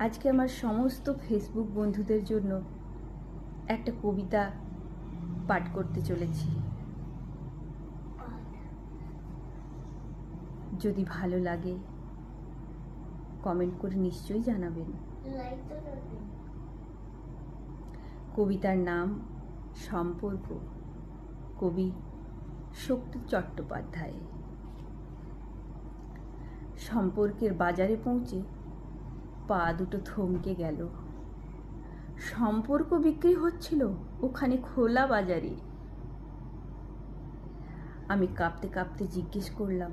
আজকে আমার সমস্ত ফেসবুক বন্ধুদের জন্য একটা কবিতা পাঠ করতে চলেছি। যদি ভালো লাগে কমেন্ট করে নিশ্চয়ই জানাবেন। কবিতার নাম সম্পর্ক, কবি শক্তি চট্টোপাধ্যায়। সম্পর্কের বাজারে পৌঁছে পা দুটো থমকে গেল। সম্পর্ক বিক্রি হচ্ছিল ওখানে খোলা বাজারে। আমি কাঁপতে কাঁপতে জিজ্ঞেস করলাম,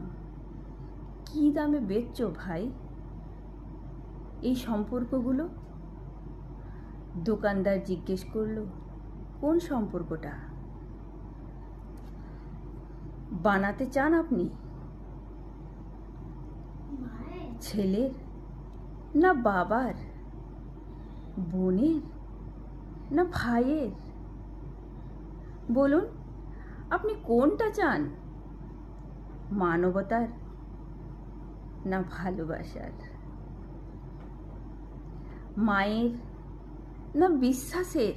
কী দামে বেচছো ভাই এই সম্পর্কগুলো? দোকানদার জিজ্ঞেস করলো, কোন সম্পর্কটা বানাতে চান আপনি? ছেলের না বাবার, বোনের না ভাইয়ের? বলুন আপনি কোনটা চান, মানবতার না ভালোবাসার? মায়ের না বিশ্বাসের?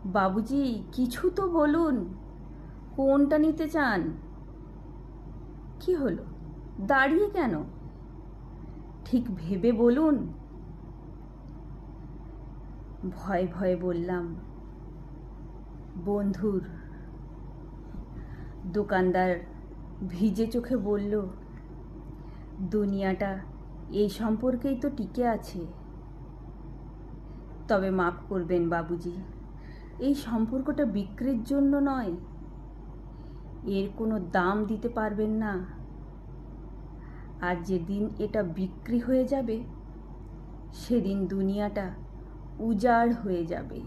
বাবুজি কিছু তো বলুন, কোনটা নিতে চান? কি হলো, দাঁড়িয়ে কেন? ঠিক ভেবে বলুন। ভয়ে ভয়ে বললাম, বন্ধুর। দোকানদার ভিজে চোখে বলল, দুনিয়াটা এই সম্পর্কেই তো টিকে আছে। তবে মাফ করবেন বাবুজি, এই সম্পর্কটা বিক্রির জন্য নয়। এর কোনো দাম দিতে পারবেন না। আর যেদিন এটা বিক্রি হয়ে যাবে সেদিন দুনিয়াটা উজাড় হয়ে যাবে।